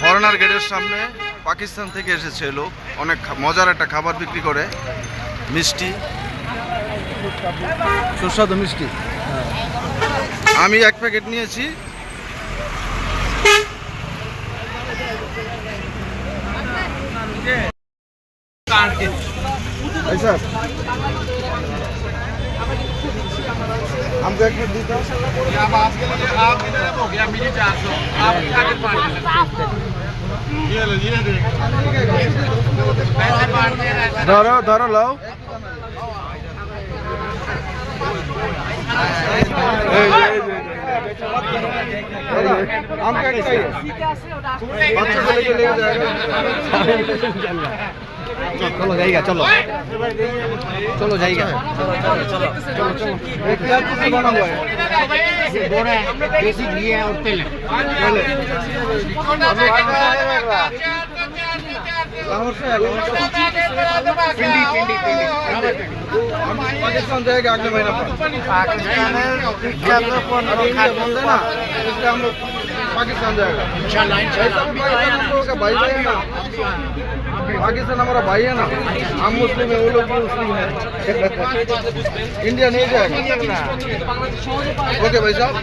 Foreigner গেটের সামনে পাকিস্তান থেকে এসেছে লোক, অনেক মজার একটা খাবার বিক্রি করে, মিষ্টি, সুস্বাদু মিষ্টি। আমি এক প্যাকেট নিয়েছি। हमको एक मिनट दीजिए। अब आपके लिए आप की तरफ हो गया मेरी 400 आप आगे बांट ये लो ये दे पैसे बांट दे रहा है धरो धरो लो हम क्या चाहिए बच्चों को लेके जाएगा चलो जाएगा चलो चलो जाएगा चलो चलो चलो चलो एक प्याज से बना हुआ है ये बोरा है देसी घी है और तेल है लाहौर से पिंडी पिंडी पिंडी पाकिस्तान जाएगा अगले महीना पर पाकिस्तान है क्या तो फोन बंद है ना इसलिए हम लोग पाकिस्तान जाएगा इंशाल्लाह भाई है ना पाकिस्तान हमारा भाई है ना, हम मुस्लिम है, वो लोग भी मुस्लिम है। इंडिया नहीं जाएगा। ओके भाई साहब।